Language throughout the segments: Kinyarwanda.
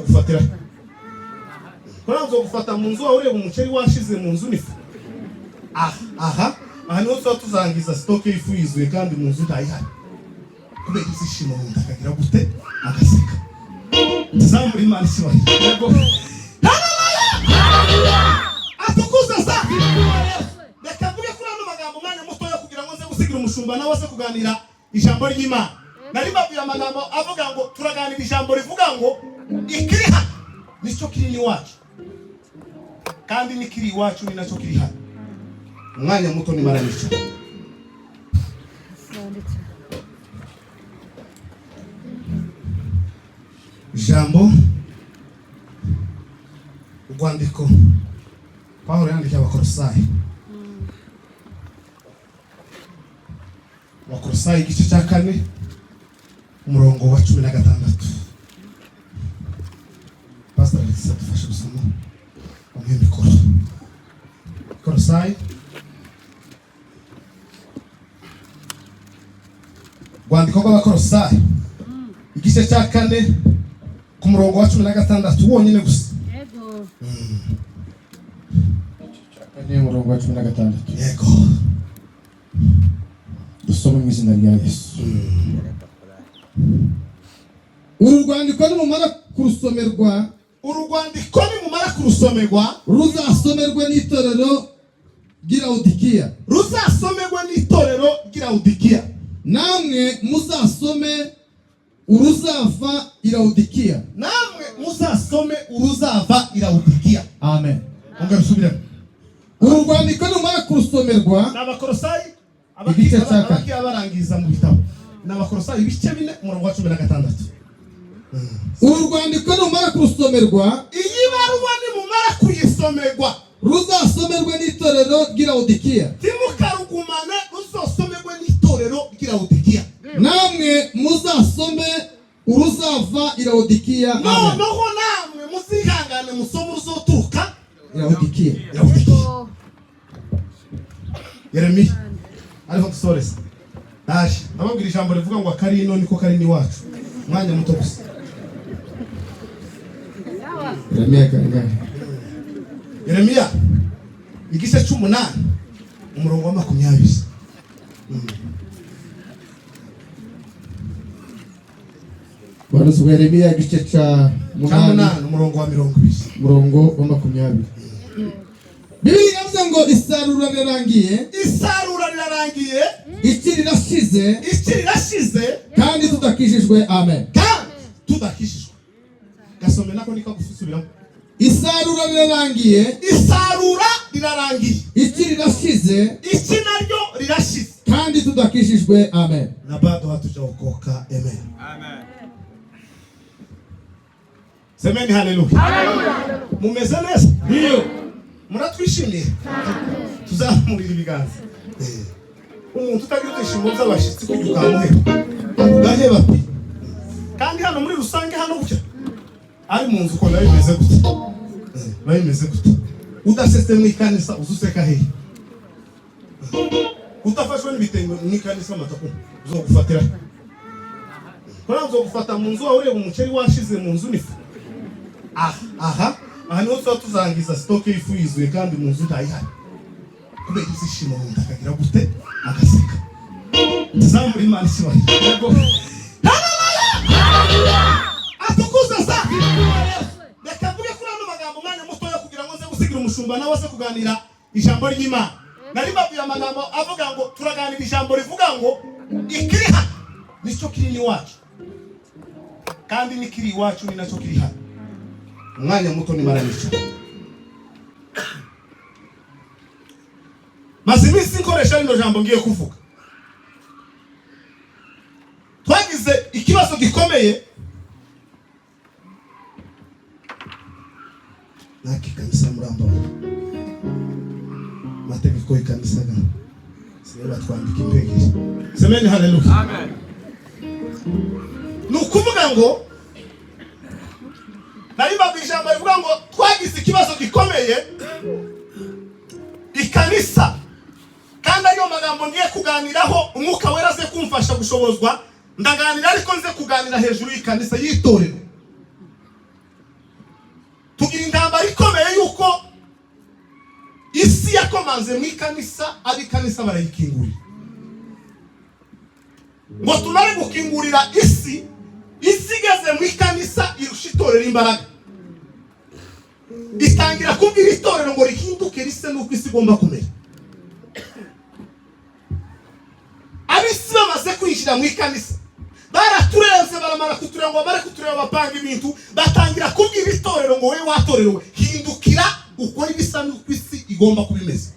gufatira Kuranzo gufata mu nzu ureba umuceri washize mu nzu nifu aha niho tuzangiza stock y'ifu yizuye kandi mu nzu ntayihari kubera izishimo mu ndakagira gute agaseka tuzamuri imana kibaye yego atukuza safi reka mvuge kuri ano magambo mwanya muto yo kugira ngo nze gusigira umushumba nawe se kuganira ijambo ry'Imana nari babwiye amagambo avuga ngo turaganira ijambo rivuga ngo ikiri hano nicyo kiri ni wacu kandi nikiri iwacu ni nacyo kiri hano umwanya muto ni maranica ijambo urwandiko Pawulo yandikiye Abakolosayi Abakolosayi igice cya 4 umurongo wa 16 Pastor Alex dufashe gusoma umwe mikoro Abakolosayi urwandiko rw'Abakolosayi igice cya 4 ku murongo wa 16 wonyine gusa yego ni umurongo wa 16 yego dusome mu izina rya Yesu urwandiko nimumara kurusomerwa ruzasomerwe n'itorero ry'Ilawodikiya namwe muzasome uruzava Ilawodikiya amen ungarusubiramo urwandiko nimumara kurusomerwa n'Abakolosayi igice cyaka abarangiza mu bitabo n'Abakolosayi ibice 4 umurongo wa 16 urwandiko nimumara kurusomerwa iyi baruwa nimumara kuyisomerwa ruzasomerwe n'itorero ry'Ilawodikiya timukarugumane ruzosomerwe n'itorero ry'Ilawodikiya namwe muzasome uruzava Ilawodikiya noneho namwe muzihangane musome uruzoturuka Ilawodikiya Yeremiya ariho dusoreza dashi ababwira ijambo rivuga ngo akarino niko kari ni wacu mwanya muto gusa Yeremiya igice 8 umurongo wa 20 Barazu Yeremiya igice cha 8 umurongo wa 20 umurongo wa 20 Bibiliya yavuze ngo isarura rirarangiye ikiri rashize kandi tudakishijwe amen gasome nako niko gusubiramo isarura rirarangiye ikiri rashize iki naryo rirashize kandi tudakishijwe amen na bado hatujaokoka amen semeni haleluya mumeze neza ndio muratwishimiye tuzamurira ibiganza umuntu utagira ishimo by'abashitsi kujuka muhera gaheba kandi hano muri rusange hano bucya ari mu nzu ko bimeze gute udaseste mu ikanisa uzuseka hehe utafashwe n'ibitengo mu ikanisa matako uzogufatira kuranzo gufata mu nzu ureba umuceri washize mu nzu nifu aha niho tuzangiza stock y'ifu yizuye kandi mu nzu ntayihari kubera izishimo mu ndakagira gute agaseka tuzamuri imana kibaye yego atukuza safi reka mvuge kuri ano magambo mwanya muto yo kugira ngo nze gusigira umushumba nawe se kuganira ijambo ry'Imana nari babwiye amagambo avuga ngo turaganira ijambo rivuga ngo ikiri hano nicyo kiri ni wacu kandi nikiri iwacu ni nacyo kiri hano umwanya muto ni maranica mazimisi nkoresha rino jambo ngiye kuvuga twagize ikibazo gikomeye nakikanisa muramba mategeko ikanisa ga seba twandika impegeri semeni haleluya amen nukuvuga ngo nari babijambo rivuga ngo twagize ikibazo gikomeye ikanisa kandi ayo magambo ngiye kuganiraho umwuka wera ze kumfasha gushobozwa ndaganira ariko nze kuganira hejuru y'ikanisa yitorero yakomanze mu ikanisa abikanisa barayikingurira ngo tumare gukingurira isi igeze mu ikanisa irusha itorero imbaraga itangira kubwira itorero ngo rihinduke rise nuko isi igomba kumera abisi bamaze kwinjira mu ikanisa baraturenze baramara kutureba ngo bare kutureba bapanga ibintu batangira kubwira itorero ngo we watorewe hindukira ukora ibisa nuko isi igomba kubimeza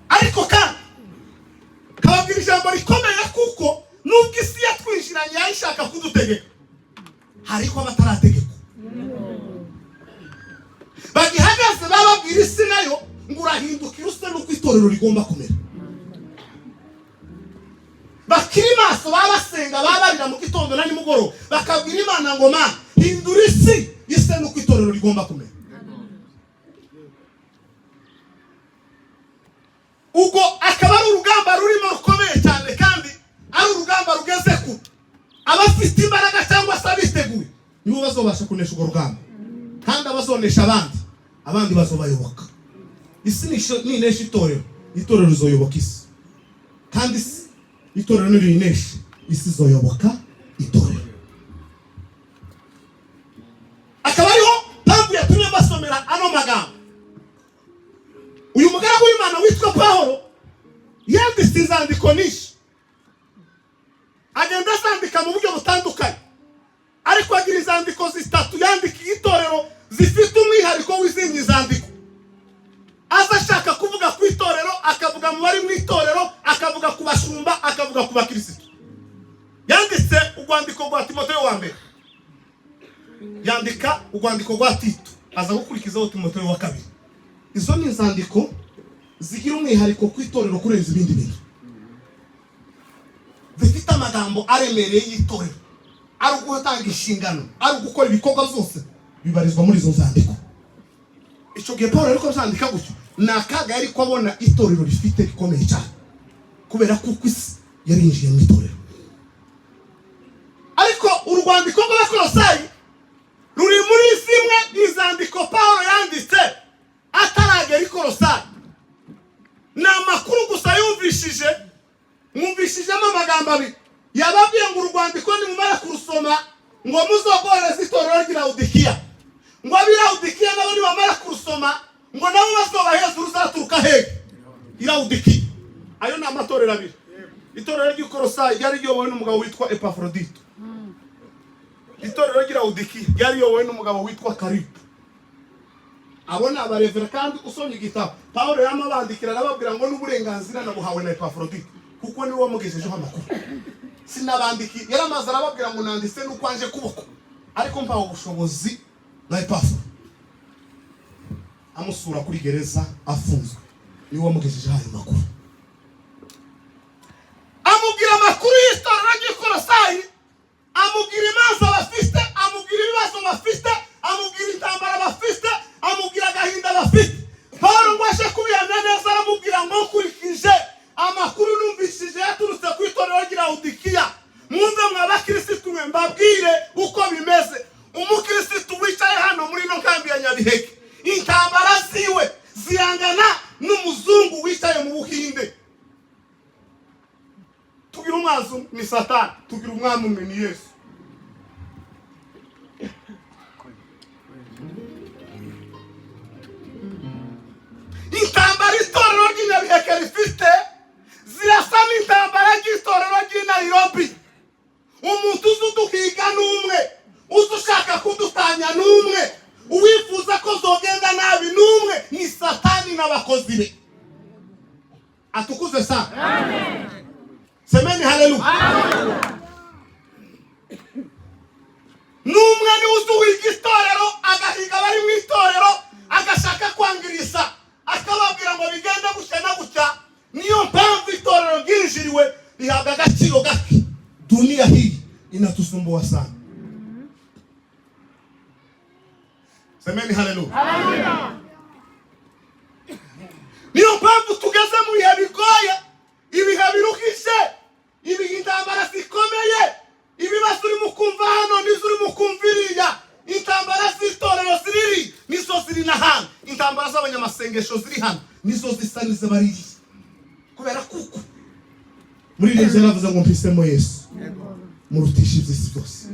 ariko kandi kababwira ijambo rikomeye kuko nubwo isi yatwinjiranye yayishaka kudutegeka hariko abatarategeka bagihagaze bababwira isi nayo ngo urahindukira use nuko itorero rigomba kumera bakiri maso babasenga babarira mu gitondo na nimugoroba bakabwira Imana ngo ma hindura isi ise nuko itorero rigomba kumera ubwo akaba ari urugamba rurimo rukomeye cyane kandi ari urugamba rugeze ku abafite imbaraga cyangwa se abiteguye nibo bazobasha kunesha urwo rugamba kandi abazonesha abandi bazobayoboka isi ninesha itorero rizoyoboka isi kandi itorero nirinesha isi zoyoboka itorero akaba ariho mpamvu yatumye basomera ano magambo uyu mugaragu w'Imana witwa Pawulo yanditse inzandiko nyinshi agenda azandika mu buryo butandukanye ariko agira inzandiko zitatu yandikiye itorero zifite umwihariko w'izindi nzandiko aza ashaka kuvuga ku itorero akavuga mu bari mu itorero akavuga ku bashumba akavuga ku bakirisitu yanditse urwandiko rwa Timoteyo wa mbere yandika urwandiko rwa Tito aza gukurikizaho Timoteyo wa kabiri izo ni inzandiko zigira umwihariko ku itorero kurenza ibindi bintu zifite amagambo aremereye y'itorero ari ugutanga inshingano ari ugukora ibikorwa byose bibarizwa muri izo nzandiko icyo gihe Pawulo ariko azandika gutyo nakaga yari kubona itorero rifite rikomeye cyane kubera kuko isi yarinjiye mu itorero ariko urwandiko rw'Abakolosayi ruri muri zimwe izandiko Pawulo yanditse ataragera i Kolosayi ni amakuru gusa mwumvishijemo amagambo abiri yababwiye ngo urwandiko nimumara kurusoma ngo muzogoreze itorero ry'Ilawudikiya ngo ab'Ilawudikiya nabo nibamara kurusoma ngo nabo bazobaheza uruzaturuka hehe Ilawudikiya ayo ni amatorero abiri itorero ry'i Kolosayi ryari riyobowe n'umugabo witwa Epafrodito itorero ry'Ilawudikiya ryari riyobowe n'umugabo witwa Karipo abona abarevera kandi usomye igitabo Pawulo yamabandikira arababwira ngo n'uburenganzira nabuhawe na Epafrodito kuko niwe wamugejejeho amakuru sinabandiki yaramaze arababwira ngo nanditse nuko anje kuboko ariko mpawe ubushobozi na Epafrodito amusura kuri gereza afunzwe niwe wamugejejeho ayo makuru amubwira amakuru y'itorero ry'i Kolosayi amubwira imanza bafite amubwira ibibazo bafite amubwira intambara bafite amubwira agahinda bafite Pawulo ngo aje kubihamya neza aramubwira ngo nkurikije amakuru numvishije yaturutse ku itorero ry'Ilawudikiya mwumve mw'abakirisitu mwe mbabwire uko bimeze umukirisitu wicaye hano muri ino nkambi ya Nyabiheke intambara ziwe zirangana n'umuzungu wicaye mu Buhinde tugira umwazu ni Satani tugira umwami umwe ni Yesu intambara itorero ry'Nyabiheke rifite zirasa n'intambara ry'itorero ry'i Nairobi umuntu uzuduhiga n'umwe uzushaka kudutanya n'umwe uwifuza ko zogenda nabi n'umwe ni Satani n'abakozi be atukuze sana amen semeni haleluya amen n'umwe ni uzuhiga itorero agahiga bari mu itorero agashaka kwangiriza akababwira ngo bigenda gutya na gutya niyo mpamvu itorero ryinjiriwe rihabwa agaciro gake dunia hii inatusumbua sana semeni haleluya haleluya niyo mpamvu tugeze mu bihe bigoye ibihe biruhije ibihe intambara zikomeye ibibazo urimo kumva hano n'izo urimo kumva iriya intambara isengesho ziri hano nizo zisanize bariri kubera kuko muri ryo yaravuze ngo mpisemo Yesu murutisha iby'isi byose.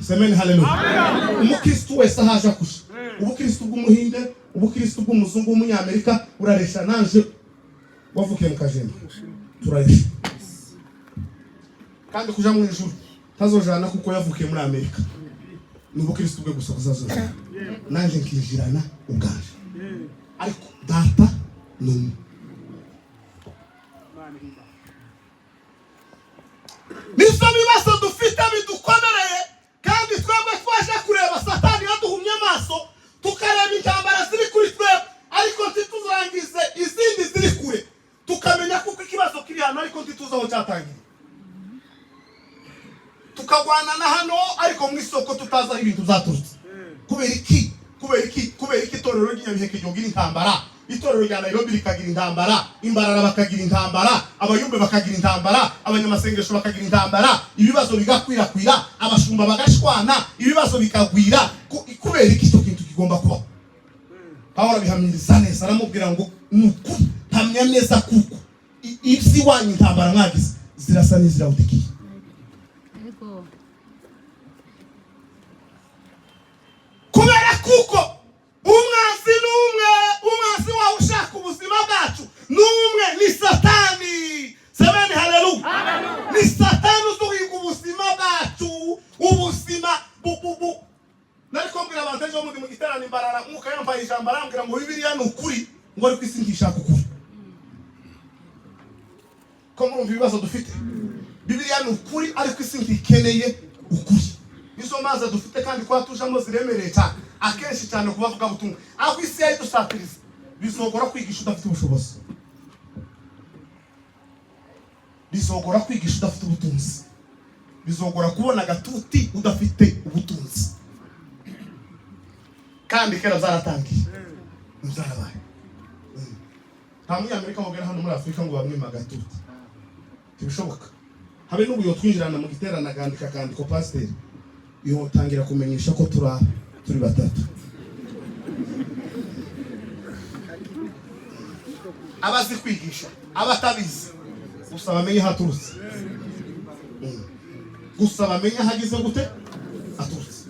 Semeni haleluya. Umukristo wese ahaje akusha ubukristo bw'umuhinde ubukristo bw'umuzungu w'umunyamerika uraresha nanje wavukiye mu kajembe turaresha kandi kuja mu ijuru tazojana kuko yavukiye muri Amerika n'ubukristo bwe gusa kuzazojana nanje nkijirana ubwaje ariko data n'umwe. Niso bibazo dufite bidukomereye kandi twebwe twaje kureba Satani yaduhumye amaso tukareba intambara ziri kuri twebwe ariko ntiturangize izindi ziri kure tukamenya kuko ikibazo kiri hano ariko ntituzaho cyatangiye tukagwana na hano ariko mu isoko tutazaho ibintu byaturutse. kubera iki itorero ry'Nyabiheke ryogira intambara, itorero rya Nairobi rikagira intambara, Imbarara bakagira intambara, abayumbe bakagira intambara, abanyamasengesho bakagira intambara, ibibazo bigakwirakwira, abashumba bagashwana, ibibazo bikagwira. Kubera iki cyo kintu kigomba kuba? Pawulo bihamiriza neza aramubwira ngo nuko hamya neza kuko ibisi wanyu intambara mwagize zirasa n'izirautikiye. Kubera kuko umwanzi wawe ushaka ubuzima bwacu n'umwe ni Satani. Semeni haleluya. Ni Satani uzuhiga ubuzima bwacu, ubuzima bububu. Nariko mbwira abantu ejo mu giterane Imbarara mwuka yambaye ijambo arambwira ngo Bibiliya ni ukuri, ngo ariko isi ngishaka ukuri. Ko murumva ibibazo dufite, Bibiliya ni ukuri ariko isi ngikeneye ukuri. Nizo maze dufite kandi kwa tujamo ziremereye cyane akenshi cyane kubavuga butumwa aho isi yayidusatiriza bizogora kwigisha udafite ubushobozi, bizogora kwigisha udafite ubutunzi, bizogora kubona gatuti udafite ubutunzi. Kandi kera zaratangiye muzarabaye nta munyamerika wogera hano muri Afrika ngo bamwima gatuti, ntibishoboka. Habe n'ubu yotwinjirana mu giterane agandika kandi ko pasiteri yo tangira kumenyesha ko turi batatu. Abazi kwigisha, abatabizi gusa bamenye haturutse, gusa bamenye hagize gute aturutse.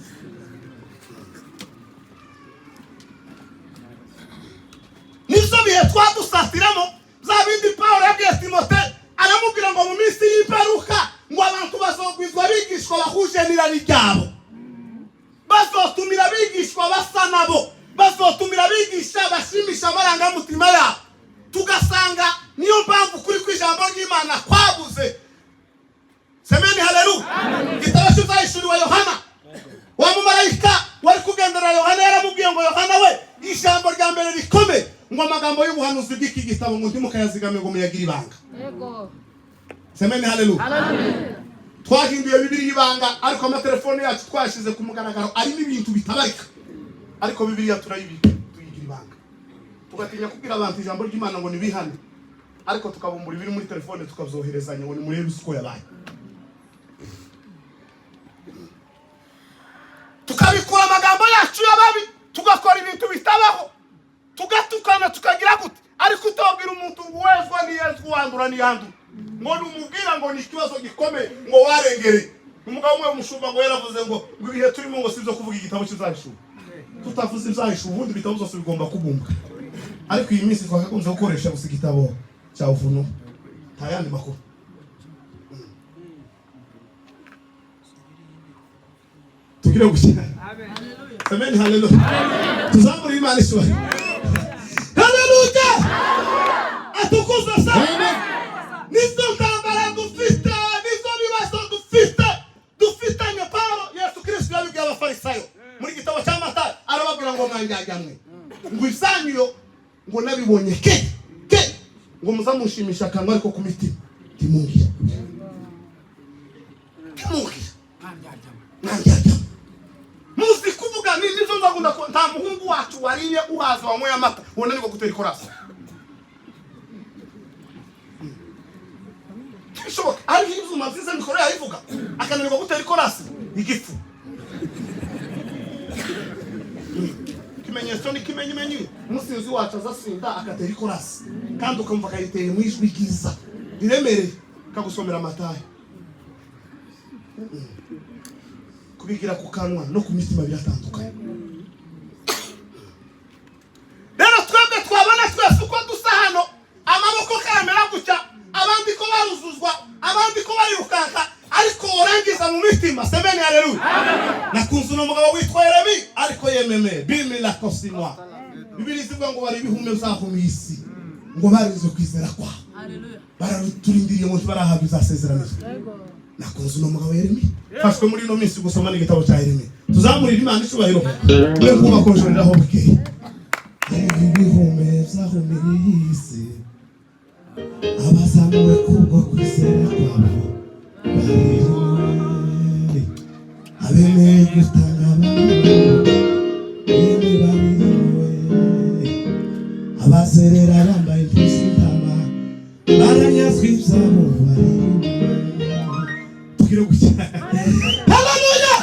Nizo bihe twadusatiramo za bindi Pawulo yabwiye Timote aramubwira ngo mu minsi y'imperuka ngo abantu bazogwizwa bigishwa bahuje n'irari ryabo, bazotumira bigishwa basa nabo, bazotumira bigisha bashimisha amarangamutima yabo. Tugasanga niyo mpamvu kuri kw'ijambo ry'Imana kwabuze. Semeni haleluya. Igitabo cy'Ibyahishuriwe Yohana, wa mumarayika wari kugendera Yohana yaramubwiye ngo Yohana we ijambo rya mbere rikome ngo amagambo y'ubuhanuzi bw'iki gitabo ngo ntimukayazigame ngo muyagira ibanga. Yego. Semeni haleluya. Twahinduye Bibiliya ibanga ariko amatelefone yacu twashize ku mugaragaro arimo ibintu bitabarika, ariko Bibiliya turayibika tuyigira ibanga. Tugatinya kubwira abantu ijambo ry'Imana ngo nibihane, ariko tukabumbura ibiri muri telefone tukabyoherezanya ngo ni murebe uko yabaye. Tukabikura amagambo yacu y'ababi tugakora ibintu bitabaho, tugatukana tukagira gute, ariko utobwira umuntu wezwa ni Yesu wandura ni yandu ngo numubwira ngo ni ikibazo gikomeye ngo warengere. Umugabo umwe umushumba ngo yaravuze ngo ibihe turimo ngo sivyo kuvuga igitabo cy'Ibyahishuriwe, tutavuze Ibyahishuriwe ubundi bitabo byose bigomba kubumbwa. Ariko iyi minsi twakakunze gukoresha gusa igitabo cya Ufunuo tayandi makuru. Tugire gushyira amen. Amen haleluya. Tuzamuri Imana isuri haleluya. Atukuza sana. Nizo ntambara dufite, nizo bibazo dufite nyaparo. Yesu Kristo yabibwiye abafarisayo muri gitabo cya Matayo arababwira ngo mwanjyajyamwe ngo isanyo ngo nabibonye ke ngo muzamushimisha akanwa ariko ku mitima timungira mwanjyajyamwe. Muzi kuvuga nizo nzakunda ko nta muhungu wacu wariye uhaza wa moya mata wona niko gutera ikorasi. Shoboka ari ibyuma byiza mikoro yayivuga akananirwa gutera ikorasi igifu. Kimenyetso ni kimenyimenyi umusinzi wacu azasinda akatera ikorasi kandi ukumva kayiteye mu ijwi ryiza riremereye kagusomera amataye kubigira ku kanwa no ku mitima biratandukanye. Rero twebwe twabona twese uko dusa hano amaboko karamera gutya abandi ko baruzuzwa abandi ko barirukanka ariko orangiza mu mitima. Semeni haleluya. Nakunze umugabo witwa Yeremi ariko yememe bimi la kosinwa. Bibiri zivuga ngo bari bihume uzahumiye isi ngo barize kwizera kwa. Haleluya. Baraturindiriye ngo barahabwa izasezerano. Nakunze umugabo Yeremi fashwe muri no minsi gusoma n'igitabo cya Yeremi. Tuzamurira Imana icubahiro we kuba konjoreraho bike. Bihume uzahumiye isi abazamuwe kubwo kwizera kwabo abemeye gutanga abazerera bambaye impuzu y'intama baranyazwe ibyabo tugire gukina. Haleluya.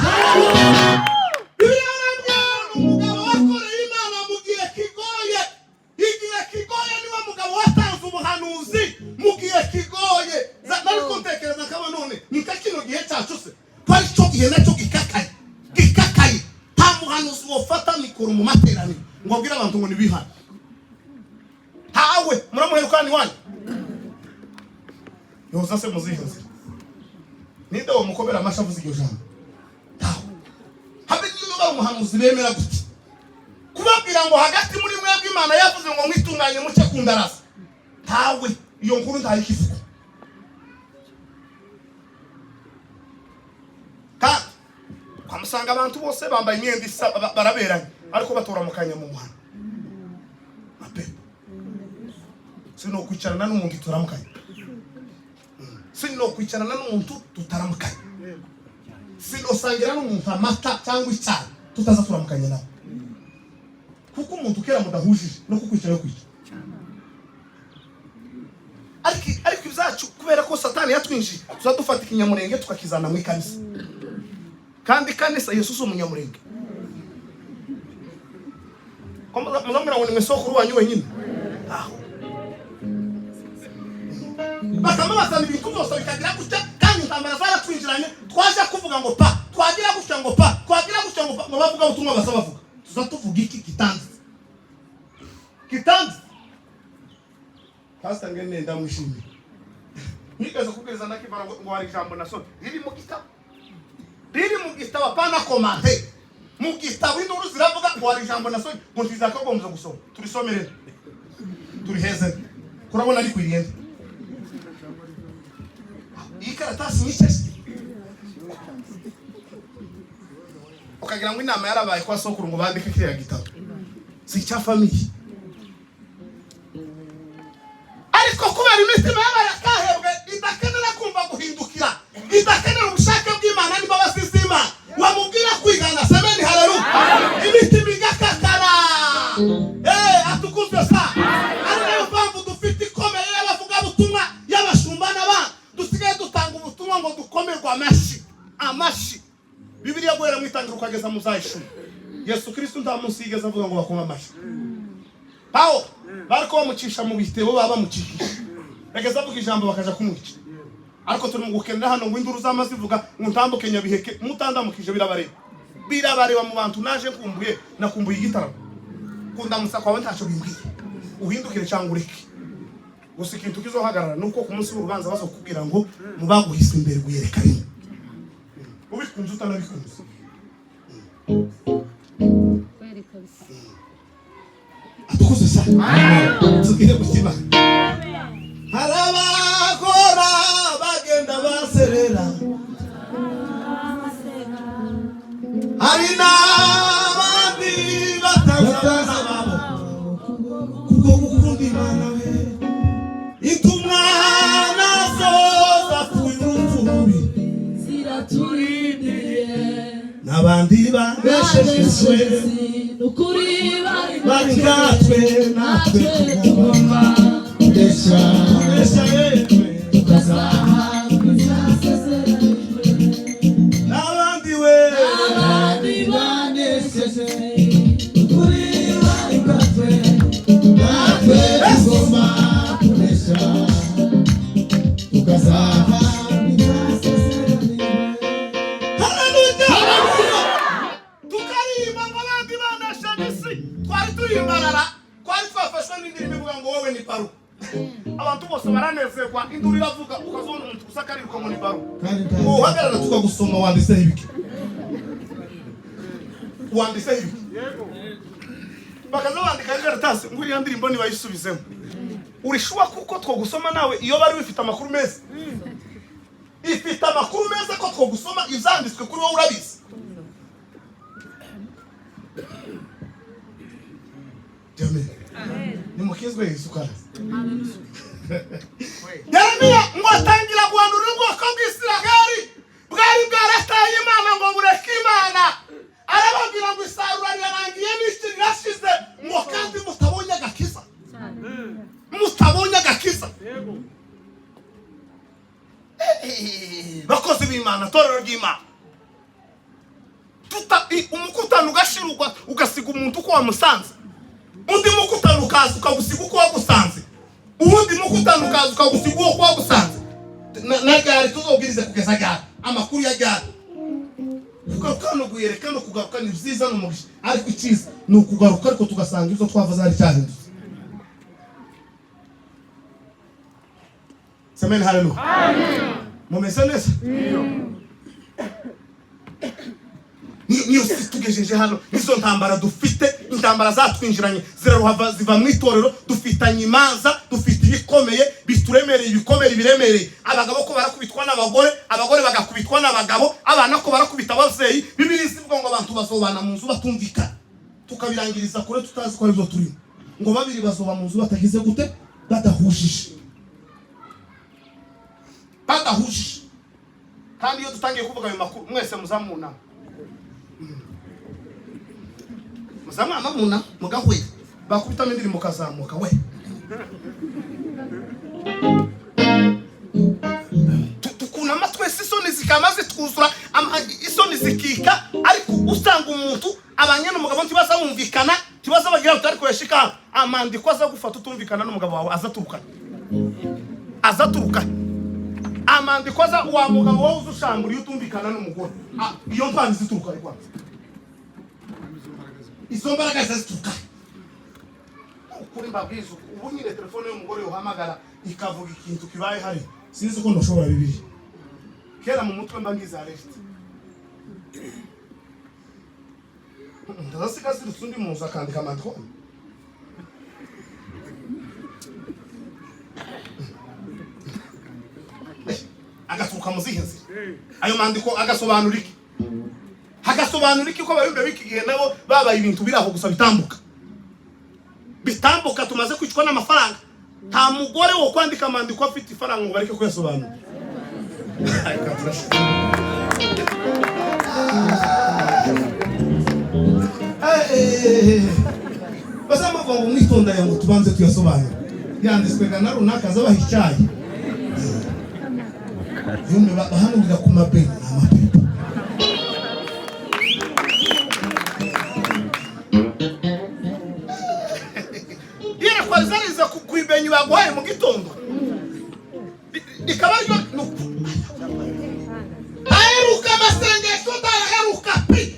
Umugabo wakoreye Imana mu gihe kigoye, igihe kigoye niwe mugabo watanze ubuhanuzi mu gihe kigoye. Nari kuntekereza kaba none nika kino gihe cyacu se twari cyo gihe nacyo gikakaye nta muhanuzi wofata mikoro mu materaniro ngo abwire abantu ngo nibihana hawe muramuherukani wanyu yoza se muzihinze ninde wo mukobera amashavuze iryo jambo tawe habe niyo ba umuhanuzi bemera gute kubabwira ngo hagati muri mwebwe Imana yavuze ngo mwitunganye muce kundarasa tawe iyo nkuru ntayikivuga kandi kwamusanga abantu bose bambaye imyenda isa baraberanye ariko batora mu kanya mu muhanda mape sino kwicarana n'umuntu turamukanye sino kwicarana n'umuntu tutaramukanye sino sangira n'umuntu amata cyangwa icyayi tutaza turamukanye nawe kuko umuntu ukera mudahujije no kukwicara kwica ariko ibyacu kubera ko Satani yatwinjiye tuzadufata ikinyamurenge tukakizana mu ikanisa kandi kanisa Yesu umunyamurenge ko muzamura ngo ni mwesoko wanyu wenyine aho bakama basana ibintu byose bikagira gutya kandi intambara zaratwinjiranye twaje kuvuga ngo pa twagira gutya ngo pa twagira gutya ngo bavuga ubutumwa basaba bavuga tuzatuvuga iki kitanze pastor ngene ndamushimira nigeze kubwiriza nakivara ngo hari ijambo nasome riri mu gitabo pana komante mu gitabo induru ziravuga ngo hari ijambo nasome ngo ntizakagombye gusoma turisomere turiheze kurabona ari kwiriyenda ikaratasi nyinshi ukagira ngo inama yarabaye kwa sokuru ngo bandike kiriya gitabo si cya family ariko kubera imitima y'abayakahebwe idakenera kumva guhindukira idakenera ubushake bw'Imana n'imbabazi z'Imana wamubwira kwigana. Semeni haleluya. Imitima igakakara atukuzwe sa ari nayo mpamvu dufite ikomeye y'abavuga butumwa y'abashumba n'abana dusigaye dutanga ubutumwa ngo dukomerwa amashi Bibiliya guhera mu itangira ukageza mu zayishuri Yesu Kristo nta munsi yigeze avuga ngo bakoma amashi aho bariko bamucisha mu bitebo baba mucikisha bageza avuga ijambo bakaja kumwica ariko turi mu gukenda hano ngo induru zamaze ivuga ngo ntambuke Nyabiheke mutandamukije birabareba mu bantu naje nakumbuye igitaramo kundamusa kwawe ntaco bimbwiye uhindukire cyangwa ureke gusa ikintu kizohagarara nuko ku munsi w'urubanza bazokubwira ngo mubaguhise imbere Rwiyereka rimwe ubikunze utanabikunze atukuze sana tugire gukima harabakora bagenda baserera hari n'abandi batazaza babo kuko gukunda Imana we itumwa nazo zapfuye urupfubi ziraturindiriye n'abandi babeshejwe nukuri bari natwe tugomba kudesha yewe tukazahabwa izasezeranyijwe n'abandi banesheje nukuri bari natwe uhagarara tukagusoma wanditse ibiki bakaza bandika karatasi ngo iriya ndirimbo nibayisubizemo urishuwa kuko twogusoma nawe iyo bari bifite amakuru meza ifite amakuru meza ko twogusoma izanditswe kuri wowe urabizi Amen. Ni mukizwe Yesu Kristo. Yeremiya ngo atangira guhanura ubwoko bw'Isiraheli bwari bwarataye Imana ngo bureke Imana arababwira ngo isarura ryarangiye n'iki rirashize ngo kandi mutabonye agakiza bakozi b'Imana torero ry'Imana umukutano ugashirugwa ugasiga umuntu uko wamusanze undi mukutano ukaza ukagusiga uko wagusanze ubundi mukutano ukaza ukagusiga uko wagusanze na gari tuzobwirize kugeza gari amakuru ya gari kugaruka no Rwiyereka no kugaruka ni byiza no mugisha ariko iciza ni ukugaruka ariko tugasanga izo twavuze ari cyahindutse. Amen, hallelujah. Amen. Mumeze neza? Niyo tugejeje hano nizo ntambara dufite intambara zatwinjiranye ziraruhava ziva mu itorero dufitanye imanza dufite ibikomeye bituremereye ibikomere biremereye abagabo ko barakubitwa n'abagore abagore bagakubitwa n'abagabo abana ko barakubita abavyeyi Bibiliya ivuga ngo abantu bazobana mu nzu batumvikana tukabirangiriza kure tutazi ko aribyo turi ngo babiri bazoba mu nzu batagize gute badahujije kandi iyo dutangiye kuvuga ayo makuru mwese muzamuna muna mugahwe bakubita n'indirimbo kazamuka we tukuna amatwe isoni zikamaze twuzura isoni zikika ariko usanga umuntu abanyana umugabo ntibazabumvikana tibaza bagira utari kweshika amandiko aza gufata utumvikana n'umugabo wawe azaturuka amandiko aza wa mugabo wawe uzushambura iyo utumvikana n'umugore iyo mpano zituruka ariko izo mbaraga zituruka kuri mbabwizo ubu nyine telefone y'umugore uhamagara ikavuga ikintu kibaye hari sinzi ko ndoshobora bibiri kera mu mutwe mbangiza areft ndazasiga zirutsundi muza kandika amandiko agaturuka muzihinzi ayo mandiko agasobanura iki ko bayumbe bikigiye nabo babaye ibintu biraho gusa bitambuka tumaze kwicwa n'amafaranga nta mugore wo kwandika amandiko afite ifaranga ngo bareke kuyasobanura bazamuvuga ngo mwitondanye ngo tubanze tuyasobanura yanditswe na runaka azabahicaye yumbe bahanurira ku mabeni amapepo yera kwa zariza kuibenyi bagwaye mu gitondo ikaba ryo aheruka masengesho daheruka pi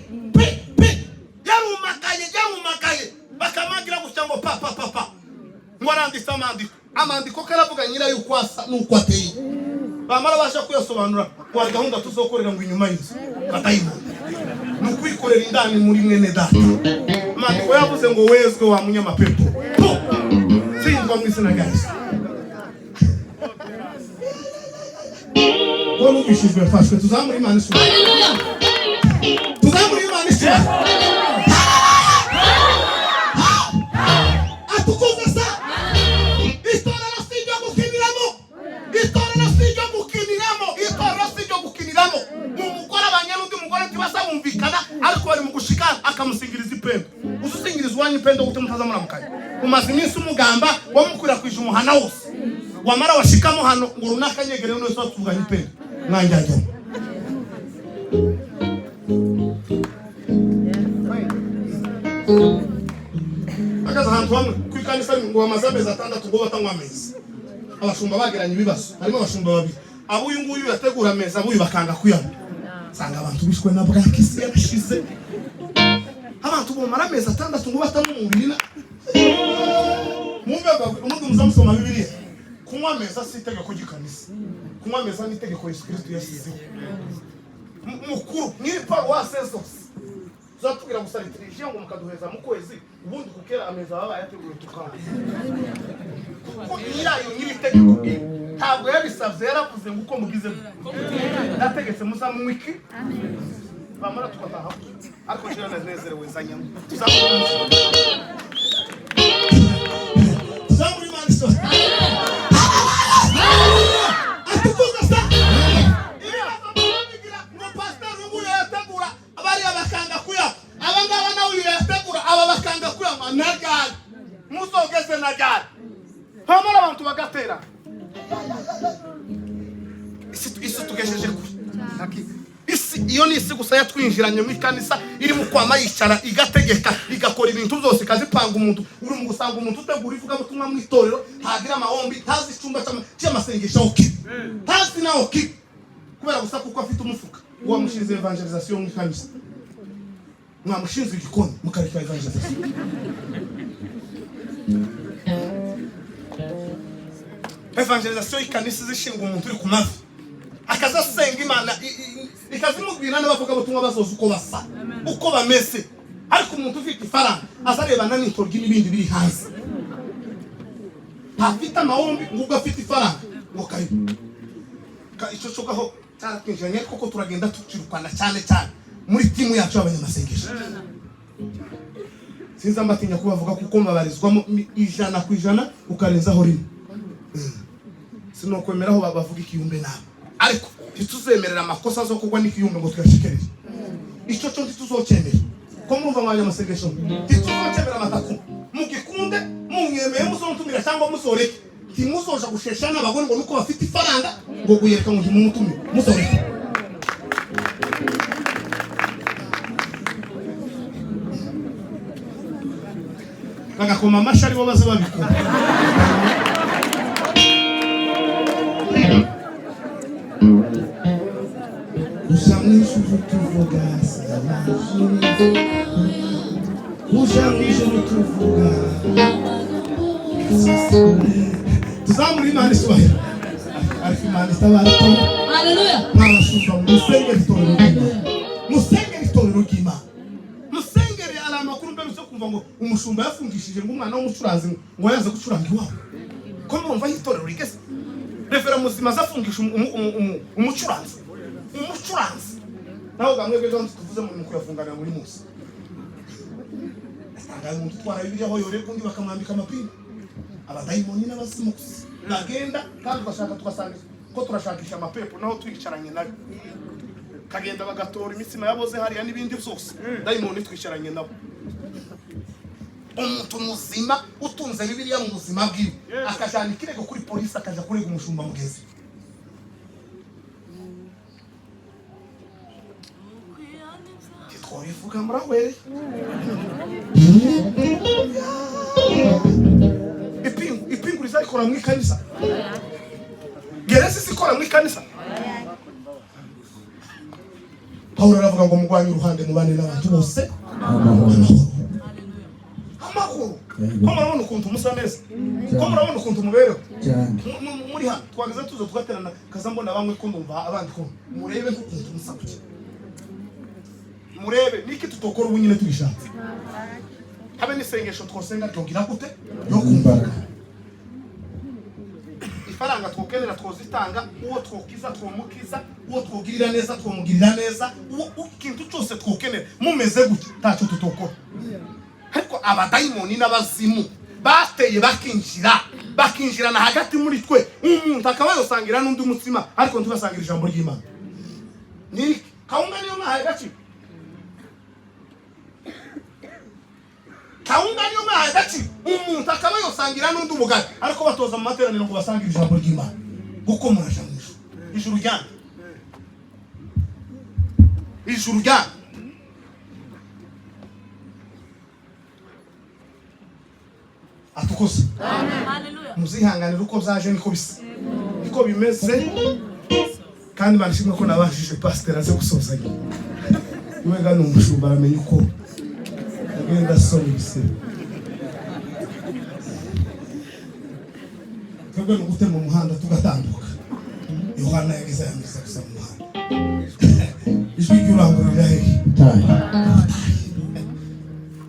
yarumakaye bakamagira gucyango papa ngwarandisa amandiko karavuga nyira yuko asa nuko ateye bamara basha kuyasobanura kwa gahunda tuzokorera ngo inyuma y'inzu katayimo nukwikorera indani muri mwene data amandiko yavuze ngo wezwe wa munyamapepo singwa mu izina rya Yesu ko nubishijwe fashwe tuzamura Imana isura haleluya tuzamura Imana isura atukuze sa itorero sijyo gukiniramo umugore abanyarundi umugore tibasabumvikana ariko bari mu gushikana akamusingiriza ipendo usingiriza wanyu ipendo gute mutazamuramukaye umaze iminsi umugamba wamukwirakwije umuhana wose wamara washikamo hano ngo runaka nyegereye no so tuvuganye ipendo mwanjyajya akaza hantu hamwe kwikanisa ngo amazabeza atandatu ngo batanywa amezi abashumba bagiranye ibibazo harimo abashumba babiri abo uyu nguyu yategura ameza abo bakanga kuyana sanga abantu bishwe na bwakisi yarashize abantu bo mara amezi atandatu ngo batamumubirina mumbe umuntu muzamusoma Bibiliya ku kunywa meza si itegeko ry'ikanisa. Kunywa meza ni itegeko Yesu Kristo yasizeho. Mukuru ni paruwase zose zatubwira gusa liturujia ngo mukaduheza mu kwezi ubundi kukera ameza baba yateguye tukanga kuko nyirayo nyiritegeko ntabwo yabisavye yaravuze ngo uko mugize ndategetse musa mu wiki bamara tukataha ariko je nanezerewe zanyama tuzamuri maniso nagal muzogeze nagal hamara abantu bagatera isi tugesheje kuri isi iyo ni isi gusa yatwinjiranye mu kanisa iri mu kwama yicara igategeka igakora ibintu byose kazipanga umuntu uri mu gusanga umuntu utegura ivuga butumwa mu itorero hagira amahombi tazi icumba cy'amasengesho oke tazi na oke kubera gusa kuko afite umufuka uwa mushinze evangelization mu kanisa mwamushinze igikoni mukareka evangelization evangelization ikanisa zishinga umuntu uri ku mavi akazasenga Imana ikazimubwira n'abavuga butumwa bazoza uko basa uko bameze ariko umuntu ufite ifaranga azarebana n'itoryo n'ibindi biri hanze afite amahombi ngo afite ifaranga ngo karibu icyo cogaho cyarakinjanye koko turagenda tukirukana cyane muri timu yacu y'abanyamasengesho sinza mbatinya kubavuga kuko mabarizwamo 100% ukarenzaho rimwe sinokwemeraho bavuga ikiyumbe nabo ariko ntituzemerera amakosa zo kugwa n'ikiyumbe ngo tuyashikerere icyo cyo ntituzokemera ko mwumva abanyamasengesho ntituzokemera amatako mugikunde munyemeye muzontumira cyangwa muzoreke timuzoja gusheshana abagore ngo nuko bafite ifaranga ngo Rwiyereka ngo mumutumire muzoreke bagakoma amashari bo baza babikora Ushamwisho tuvuga Ushamwisho tuvuga tuzamuri Imana isubahira ariko Imana itabariko haleluya mwabashumba musengere itorero ry'Imana musengere itorero ry'Imana musengere ala makuru mbere cyo kumva ngo umushumba yafungishije ngo umwana w'umucuranzi ngo yaze gucuranga iwabo ko mwumva itorero rigeze refera muzima zafungisha umucuranzi naho gamwe byo tuvuze mu kuyafungana muri Musa ngaho umuntu twara ibyo aho yore kundi bakamwambika amapinga abadayimoni n'abasimu bagenda kandi bashaka tugasanga ko turashakisha amapepo naho twicaranye nayo kagenda bagatora imitsima yaboze hariya n'ibindi byose dayimoni twicaranye nabo umuntu muzima utunze Bibiliya mu buzima bwiwe akajana ikirego kuri polisi akaja kurega umushumba mugezi titwarivuga murahwere ipingu rizakora mu ikanisa geresi sikora mu ikanisa Paulo aravuga ngo mugwanye uruhande mubane n'abantu bose amahoro ko murabona ukuntu musa neza ko murabona ukuntu mubereho muri hano twageze tuzo tugaterana kazambona bamwe ko ndumva abandi ko murebe ukuntu musa kuki murebe niki tutokora ubu nyine tubishatse habe n'isengesho twosenga twogira gute yo kumvaga ifaranga twokenera twozitanga uwo twokiza twomukiza uwo twogirira neza twomugirira neza uwo ikintu cyose twokenera mumeze gute tacho tutokora ariko abadayimoni n'abazimu bateye bakinjira na hagati muri twe umuntu akaba yosangira n'undi mutsima ariko ntubasangira ijambo ry'Imana ni kaunga niyo hagati umuntu akaba yosangira n'undi umugati ariko batoza mu materaniro ngo basangira ijambo ry'Imana kuko murashanisha ijuru ryane atukose haleluya muzihanganira uko byaje niko bimeze kandi barishimwe ko nabashije pastor aze gusozanya iwe ngano umushumba aramenye uko agenda sonise twebwe no gutema umuhanda tugatambuka Yohana yageze yamisa gusa mu muhanda ijwi ry'urangurira hehe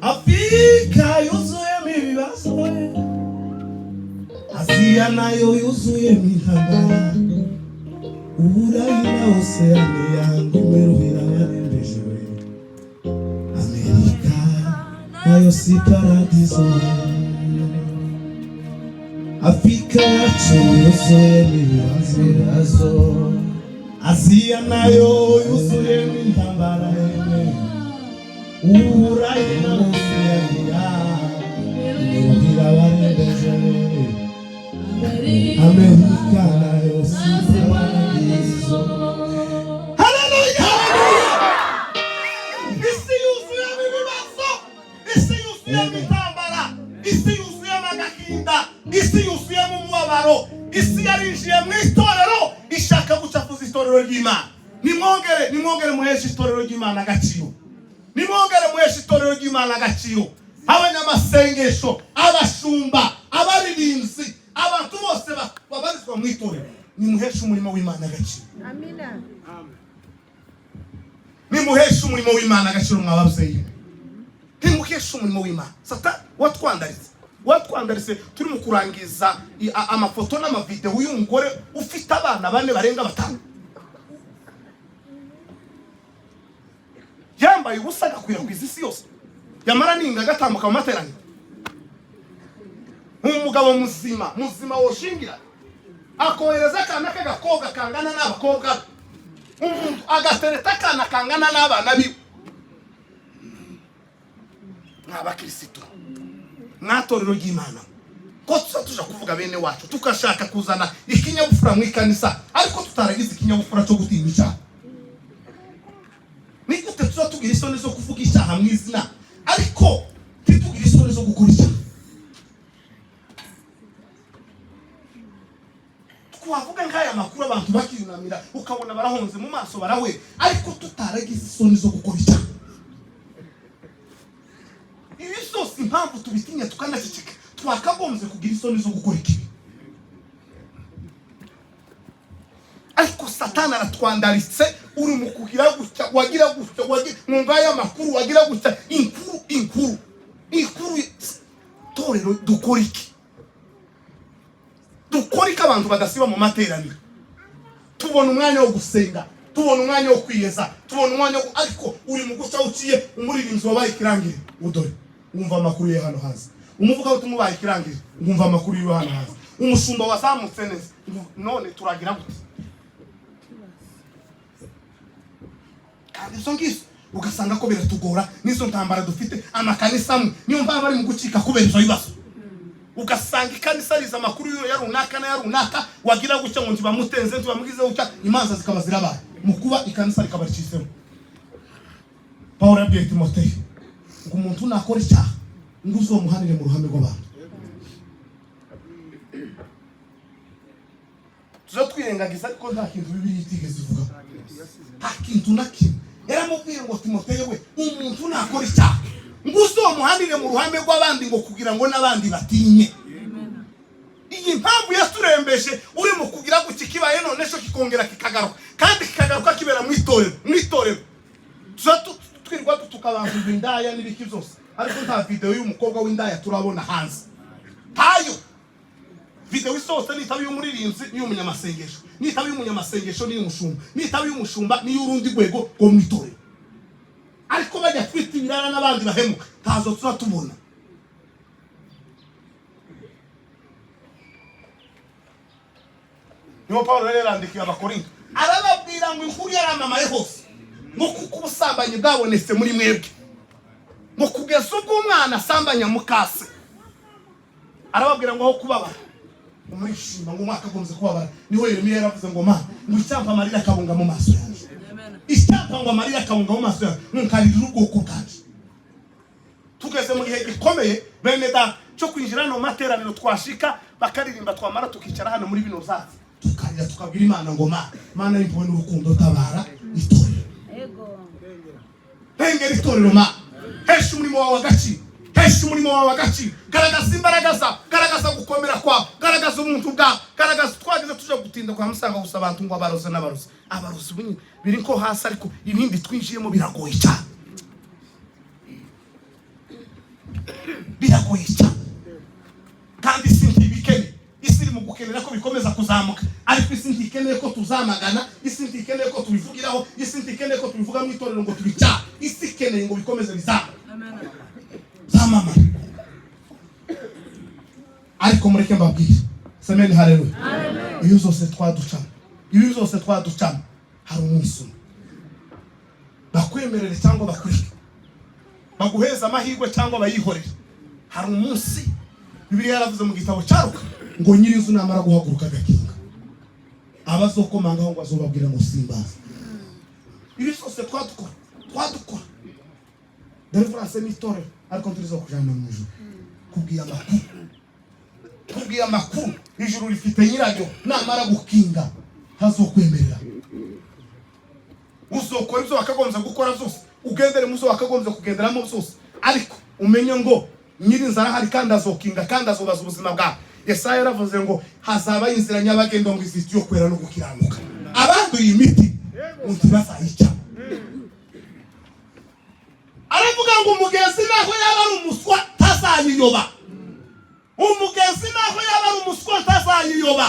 Afrika yuzuyemo ibibazo Aziya nayo yuzuyemo intambara Uburayi na Oceania yangu imeruhira yarembeje Amerika nayo si paradiso Afrika yacu yuzuyemo ibibazo Aziya nayo yuzuyemo intambara Uburayi na Oceania imeruhira yarembeje Amerika nayo si paradiso Hallelujah! Isi yuzuyemo ibibazo Isi yuzuyemo intambara Isi yuzuyemo agahinda Isi yuzuyemo umubabaro Isi yarinjiye mu itorero ishaka gucafuza itorero ry'Imana nimwongere muheshe itorero ry'Imana agaciro nimwongere muheshe itorero ry'Imana agaciro abanyamasengesho abashumba abaririmbyi abantu bose babarizwa mu itorero nimuheshe umurimo w'Imana agaciro amina nimuheshe umurimo w'Imana agaciro mwababyeyi nimuheshe umurimo w'Imana sata watwandaritse turi mu kurangiza amafoto n'amavideo y'umugore ufite abana bane barenga batanu yambaye ubusa gakwirakwiza isi yose yamara ninga gatambuka mu materaniro umugabo muzima woshingira akohereza akana k'agakobwa kangana n'abakobwa umuntu agatereta akana kangana n'abana biwe nk'abakristo mwatorero ry'Imana ko tuja kuvuga bene wacu tukashaka kuzana ikinyabufura mu ikanisa ariko tutaragize ikinyabufura cyo gutinya icyaha ni gute tugira isoni zo kuvuga icyaha mu izina ariko tugira isoni zo gukora icyaha twavuga nk'aya makuru abantu bakiyunamira ukabona barahonze mu maso barawe ariko tutaragize isoni zo gukora icyaha ibi byose impamvu tubitinya tukanaceceka twakagombye kugira isoni zo gukora ikibi ariko satani aratwandaritse uri mu kugira gutya wagira ngaya makuru wagira gutya inkuru torero dukora iki abantu badasiba mu materaniro tubona umwanya wo gusenga tubona umwanya wo kwiyeza tubona umwanya ariko uri mu guca uciye umuririmbyi wabaye ikirangire udore umva amakuru ye hano haza umuvuga ngo tumubaye ikirangire umva amakuru ye hano haza umushumba wazamutse neza none turagira gute kandi songiso ugasanga ko biratugora nizo ntambara dufite amakanisa amwe niyo mpamvu bari mu gucika kubera izo bibazo ugasanga ikanisa riza amakuru ya runaka na ya runaka wagira gucya ngo ntibamutenze ntibamugize gucya imanza zikaba zirabaye mu kuba ikanisa rikabaricizemo Paulo yabwiye Timoteyo ngo umuntu nakora icyaha ngo uzomuhanire mu ruhame rw'abantu tuzo twirengagiza ariko nta kintu Bibiliya itigeze ivuga nta kintu na kimwe yaramubwiye ngo Timoteyo we umuntu nakora icyaha ngo uzomuhanire mu ruhame rw'abandi ngo kugira ngo n'abandi batinye iyi mpamvu yaturembeshe uri mu kugira guki kibaye none cyo kikongera kikagaruka kandi kikagaruka kibera mu itorero twirwa tukabantu bindaya n'ibiki byose ariko nta video y'umukobwa w'indaya turabona hanze tayo video isose nitabi y'umuririmbyi y'umunyamasengesho nitabi y'umunyamasengesho n'iy'umushumba nitabi y'umushumba n'iy'urundi rwego rwo mu itorero ariko bajya twita ibirara n'abandi bahemuka tazo tuzatubona niyo Paulo rero yandikiye abakorinto arababwira ngo inkuru yaramamaye hose ngo kuko ubusambanyi bwabonetse muri mwebwe ngo kugeza ubwo umwana asambanya mukase arababwira ngo aho kubabara umurishima ngo umwaka agomze kubabara niho Yeremiya yaravuze ngo ma ngo icyampa amarira akabunga mu maso yanjye icyampa ngo amarira akabunga mu maso yanjye nkarira ubwoko bwanjye tugeze mu gihe gikomeye bene da cyo kwinjira no materaniro twashika bakaririmba twamara tukicara hano muri bino byatsi tukarira tukabwira Imana ngo Mana y'impuhwe n'urukundo tabara itorero hengera itorero hesha umurimo wawe agaciro hesha umurimo wawe agaciro garagaza imbaraga zawe, garagaza gukomera kwawe, garagaza umuntu bwawe, garagaza twagize tuje gutinda kwa musanga gusa abantu ngo abaroze n'abaroze. Abaroze biri ko hasi ariko ibindi twinjiyemo biragoye cyane. Biragoye cyane. Kandi sintibikene. Isi iri mu gukenera ko bikomeza kuzamuka. Ariko isi ntikeneye ko tuzamagana, isi ntikeneye ko tubivugiraho, isi ntikeneye ko tubivuga mu itorero ngo tubica. Isi ikeneye ngo bikomeze bizamuka. Amen. Zamama. Ariko mureke mbabwire. Amen, haleluya. Amen. Iyo zose twaducamo. Hari umunsi umwe. Bakwemerere cyangwa bakurike. Baguheza amahirwe cyangwa bayihorere. Hari umunsi Bibiliya yaravuze mu gitabo cyaruka ngo nyirizo namara guhaguruka gakinga. Abazokomangaho ngo azobabwira ngo simbaza. Ibi zose twadukora. Deliverance nitore ariko turizo kujana mu ijuru. Kubwiya amakuru ijuru rifite nyiraryo namara gukinga hazokwemerera. Uzokora ibyo wakagombye gukora byose, ugendere mu zo wakagombye kugenderamo byose, ariko umenye ngo nyirinzara hari kandi azokinga kandi azobaza ubuzima bwawe. Yesaya yaravuze ngo hazaba inzira nyabagenda ngo izitiyo kwera no gukiranuka. Abanduye imiti untibazayica. Aravuga ngo umugezi naho yaba ari umuswa tazayiyoba. Umugezi naho yaba ari umuswa tazayiyoba.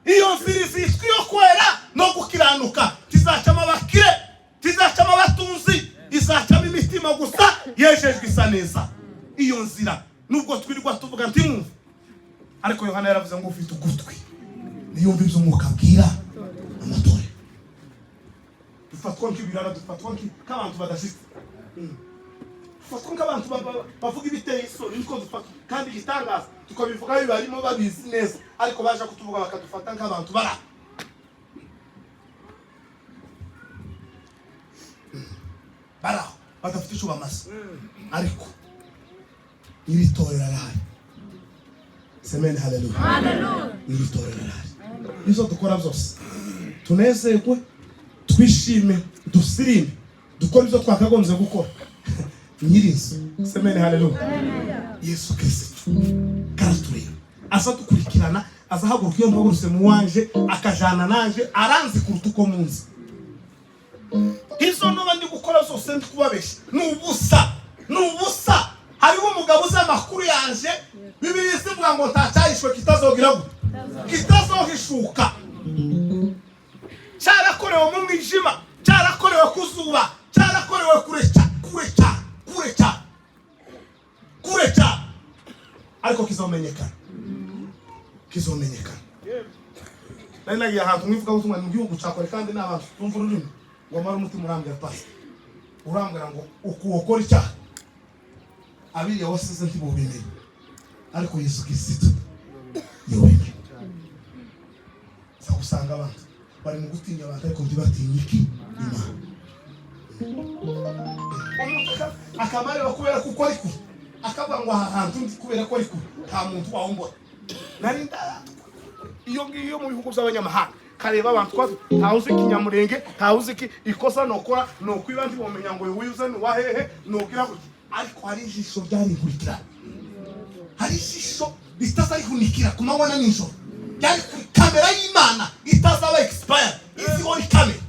Iyo nzira izitiyo kwera no gukiranuka. Tizacamo abakire, tizacamo abatunzi, izacamo imitima gusa yejejwe isa neza. Iyo nzira nubwo twirirwa tuvuga nti ariko Yohana yaravuze ngo ufite ugutwi niyumva ibyo umwuka abwira amatore. Dufatwa nk'ibirara, dufatwa nk'abantu badashitse. Dufatwa nk'abantu bavuga ibiteye isoni niko dufatwa, kandi igitangaza tukabivuga bibarimo babizi neza, ariko baje kutuvuga bakadufata nk'abantu bara. Bara badafite icyo bamaze, ariko iritorera arahari. Amen, haleluya. Haleluya. Iritorera arahari. Izo dukora byose tunezerwe, twishime, dusirime, dukora ibyo twakagombye gukora. Nyirizo. Amen, haleluya. Yesu Kristo karatureba, asa dukurikirana, azahaguruka iyo mpagurutse mu wanje akajana nanje, aranzi kuruta uko munzi. Izo n'abandi gukora zose ndikubabesha nubusa. Hariho umugabo uza amakuru yanje, Bibiliya ivuga ngo ntacyahishwe kitazogira kitazohishuka. Cyarakorewe mu mwijima, cyarakorewe kuzuba, cyarakorewe kurecha. Ariko kizomenyekana. Nari nagiye ahantu mwivuga ubutumwa mu gihugu cyakore kandi n'abantu tumva ururimi ngo mara umutima urambwira pasi. Urambwira ngo ukukora icyaha. Abiri wasize ntibubimenya. Ariko Yesu Kristo yowemye. Usanga abantu bari mu gutinya abantu ariko ntibatinya Imana. Akamareba kubera kuko ari kure, akavuga ngo ahantu ndi kubera ko ari kure nta muntu wahombora. Narinda iyo ngiyo mu bihugu by'abanyamahanga kareba abantu ntawuzi kinyamurenge, ntawuzi ki ikosa nokora no kwibandi bomenya ngo wiyuze ni wahehe nogira gutya. Ariko hari ijisho ryari nkurikira, hari ijisho bitazari kunikira kumabona n'ijoro, ryari kuri kamera y'Imana itazaba expire, izi ori kamera.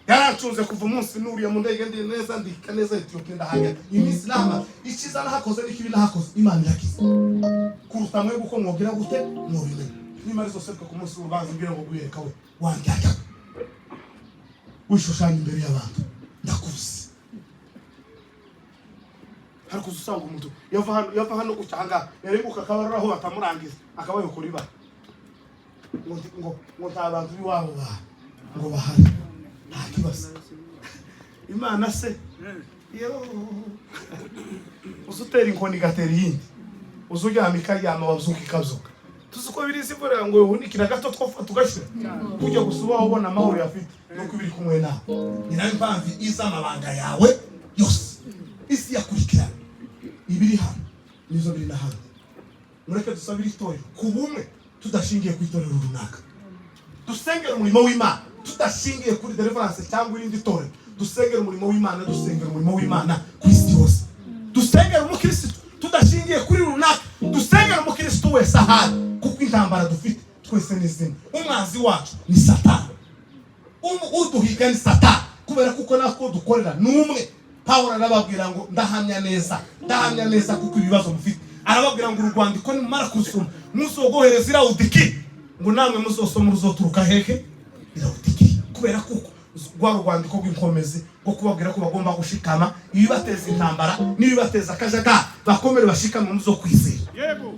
Yarantunze kuva umunsi nuriye mu ndege ndi neza ndika neza Ethiopia ndahanya iminsi nama ikiza nahakoze n'ikibi nahakoze Imana irakiza kuruta mwe guko mwogira gute mwobimenye. Nimara zose ku munsi w'urubanza mbira ngo Rwiyereka we wanjyaga wishushanya imbere y'abantu ndakuzi. Ariko usanga umuntu yava hano gucanga yarenguka akabarura aho batamurangiza akabaye kuri ba ngo ntabantu biwabo ba ngo bahari nta kibazo. Imana se yo uzutera inkoni gatera yindi uzuryamika yama wazuka ikazuka. Tuzuko birisi bora ngo unikira gato twofa tugashira kujya gusubaho ubona amahoro yafite no kubiri kumwe nawe. Ni nayo mpamvu iza amabanga yawe yose isi yakurikira ibiri hano nizo biri na hano. Mureke dusabire itorero kubumwe tudashingiye ku itorero runaka. Dusengera umurimo w'Imana tudashingiye kuri deliverance cyangwa irindi torero. Dusengera umurimo w'Imana, dusengera umurimo w'Imana ku isi yose. dusengera umukristo tudashingiye kuri runaka, dusengera umukristo wese ahari, kuko intambara dufite twese n'izina. Umwanzi wacu ni Satani, uduhiga ni Satani, kubera kuko nako dukorera numwe. Pawulo arababwira ngo ndahamya neza kuko ibibazo mufite. Arababwira ngo urwandiko nimara kusoma muzogohereza Irawudiki, ngo namwe muzosoma ruzoturuka hehe Irawudiki, kubera kuko rwa rwandiko rw'inkomezi ngo kubabwira ko bagomba gushikama ibibateza intambara n'ibibateza akajagari, bakomere bashikama muzo kwizera. Yego,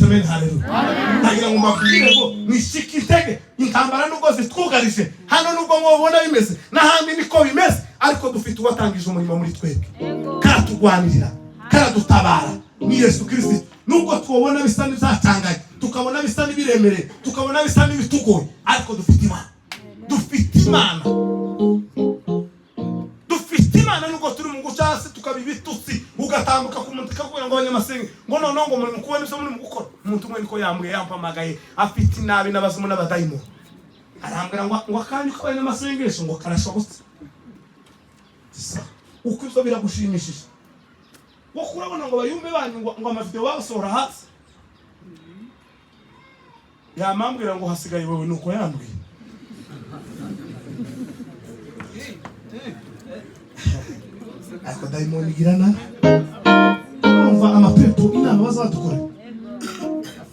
Amen, haleluya. Ndagira ngo mbabwire ngo mwishike intege, intambara nubwo zitwugarije hano, nubwo mubona bimeze n'ahandi niko bimeze, ariko dufite uwatangije umurimo muri twebwe, karatugwanirira, karadutabara, ni Yesu Kristo. Nubwo twobona bisa n'ibyatanganye, tukabona bisa n'ibiremereye, tukabona bisa n'ibitugoye, ariko dufite Imana. Dufite Imana nubwo turi mu gucasi tukabibitutsi, ugatambuka ku muntu kakubwira ngo abanyamasenge ngo none ngo muri mukubona ibyo muri gukora. Umuntu umwe niko yambwiye, yampamagaye afite inabi n'abazimu n'abadayimoni, arambwira ngo akandi k'abanyamasengesho ngo karashobotse. Uko ibyo biragushimishije, wo kurabona ngo bayumve banyu ngo amavideo basohora hasi, yamambwira ngo hasigaye wewe, nuko yambwiye. Ariko dayimoni girana umva amapepo inama bazadukora,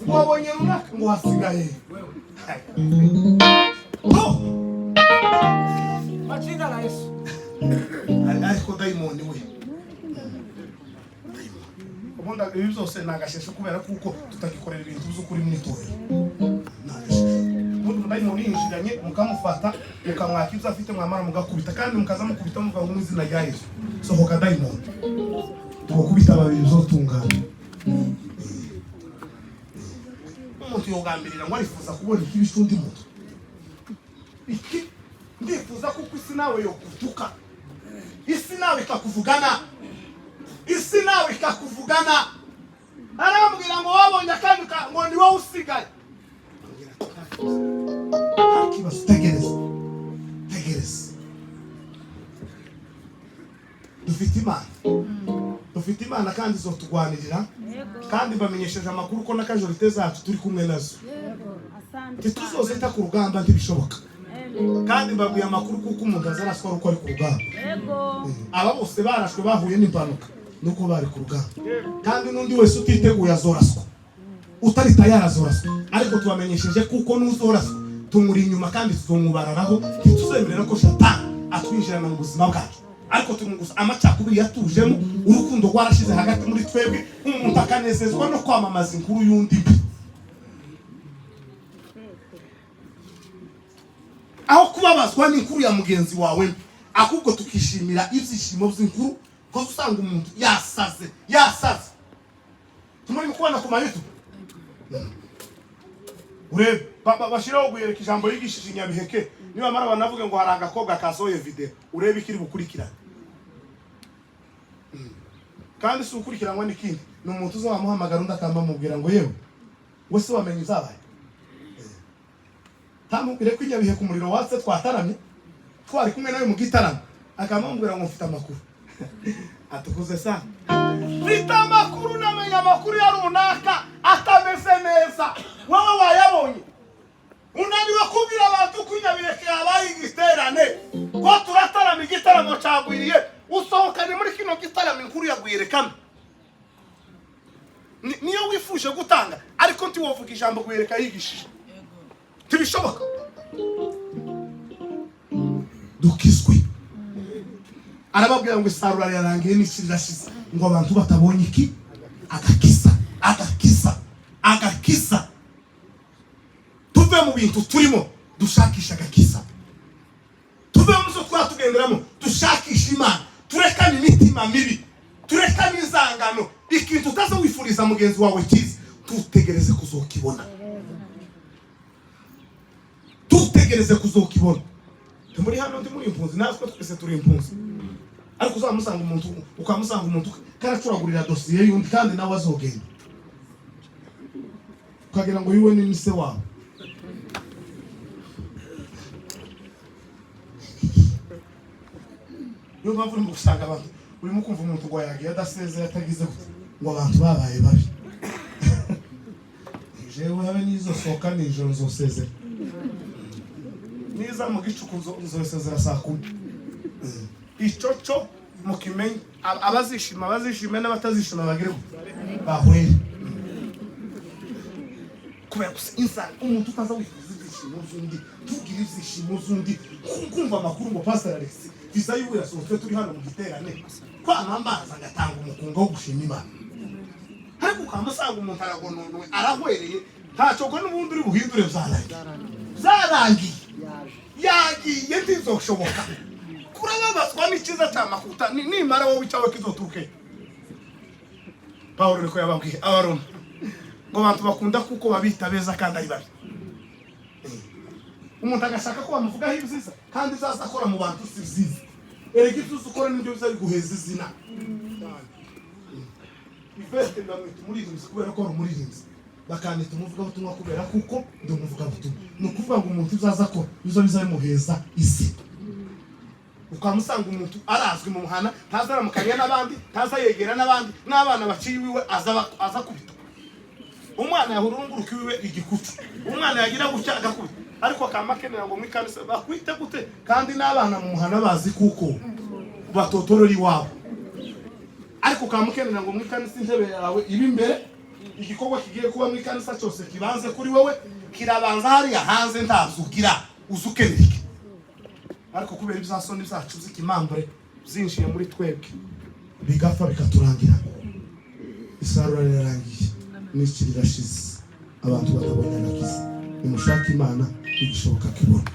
wabonye runaka ngo hasigaye machinga na Yesu. Ariko dayimoni we, ubunda ibi byose nagasheshe kubera kuko tutagikorera ibintu by'ukuri muri torero. Dayimoni yinjiranye mukamufata mukamwaka ibyo afite, mwamara mugakubita, kandi mukaza mukubita muvuga mu izina rya Yesu. Sohoka dayimoni, tugukubita babiri bizotungana. Umuntu yogambirira ngo arifuza kubona ikibi cy'undi muntu, iki ndifuza kuko isi nawe yokutuka, isi nawe ikakuvugana, isi nawe ikakuvugana. Arambwira ngo wabonye akandi ngo ni wowe usigaye. Kibazo, tegereza. Dufite Imana kandi izotugwanirira, kandi bamenyesheje amakuru ko n'akajorite zacu turi kumwe nazo. Tituzozeta ku rugamba ntibishoboka, kandi mbabwiye amakuru kuko umuntu azaraswa uko ari ku rugamba. Aba bose barashwe bahuye n'impanuka nuko bari ku rugamba, kandi n'undi wese utiteguye azoraswa, utari tayari azoraswa. Ariko tubamenyesheje kuko n'uzoraswa tumuri inyuma kandi tuzumubararaho, ntituzemerera ko Satani atwinjirana mu buzima bwacu. Ariko tumugusa amacakubiri yatujemo, urukundo rwarashize hagati muri twebwe, umuntu akanezezwa no kwamamaza inkuru y'undi mbi, aho kubabazwa n'inkuru ya mugenzi wawe, ahubwo tukishimira ibyishimo by'inkuru, ko usanga umuntu yasaze. Tumuri mukubona ku YouTube urebe bashiraho Rwiyereka ijambo yigishije Nyabiheke, niba mara banavuga ngo hari agakobwa kasohoye video, urebe ikiri bukurikirana. Kandi si ukurikiranwa n'ikindi, ni umuntu uzamuhamagara undi akamubwira ngo yewe wese wamenye izabaye. Tamubwire ko Nyabiheke umuriro watse twataramye, twari kumwe nawe mu gitaramo, akamubwira ngo mfite amakuru. Atukuze sana, mfite amakuru, namenya amakuru ya runaka atameze neza, wowe wayabonye. Unaniwe kubwira abantu ko Nyabiheke yabaye igiterane, ko turatarama igitaramo cyagwiriye, usohokane muri kino gitaramo inkuru ya Rwiyereka. Niyo wifuje gutanga, ariko ntiwovuga ijambo Rwiyereka yigishije, tibishoboka. Dukizwe. Arababwira ngo isarura yarangiye n'isi rirashize, ngo abantu batabonye iki agakiza. Tuve mu bintu turimo dushakisha agakiza, tuve mu zo twatugenderamo dushakisha Imana, turekane imitima mibi, turekane inzangano. Ikintu utaza wifuriza mugenzi wawe cyiza, tutegereze kuzokibona, tumuri hano muri impunzi, natwe twese turi impunzi. Ariko uzamusanga umuntu karacuragurira dosiye y'undi, kandi nawe azogenda ukagira ngo yiwe ni se wawe. Niyo mpamvu urimo gusanga abantu urimo kumva umuntu ngo yagiye adaseze yatagize ngo abantu babaye babi jewe habe nizo soka nijoro nzosezera niza mu gicuku nzosezera saa 10 icoco mukimenye abazishima n'abatazishima bagire bahwere kubera insa umuntu utaza wifuza ibyishimo z'undi tugira ibyishimo z'undi kumva amakuru ngo Pastor Alex visa y'ubu yasohotse turi hano mu giterane kwa nambaza ngatanga umukunga wo gushima Imana ariko ukamusanga umuntu aragononwe arahwereye ntacyo ko n'ubundi uri buhindure zarangiye yagiye ntizoshoboka kurababazwa n'ikiza cy'amakuta nimara wowe icyawe kizoturuke Paulo niko yababwiye abaroma ngo abantu bakunda kuko babita beza kandi ari babi umuntu agashaka ko bamuvugaho ibyiza kandi zaza akora mu bantu si byiza erega ibyo ukora n'ibyo biza biguheza izina Ivete ndamwita umuririmbyi kubera ko ari umuririmbyi bakandita umuvugabutumwa kubera kuko ndi umuvugabutumwa ni ukuvuga ngo umuntu uzaza akora bizo bizamuheza isi ukamusanga umuntu arazwi mu muhana ntazaramukanya n'abandi ntazayegera n'abandi n'abana baciye iwiwe aza kubita umwana yahurunguruka iwiwe igikucu umwana yagira gutya agakubita ariko akamakenera ngo mwikanisa bakwite gute kandi n'abana mu muhana bazi kuko batotorora iwabo ariko kamukenera ngo mwikanisa intebe yawe ibi imbere igikorwa kigiye kuba mwikanisa cyose kibanze kuri wowe kirabanza hariya hanze ntazugira uzukeneke ariko kubera ibizasoni byacu zikimambure byinjiye muri twebwe bigapfa bikaturangira isarura rirarangiye n'iki rirashize abantu batabonye nakize nimushaka Imana igishoboka kibona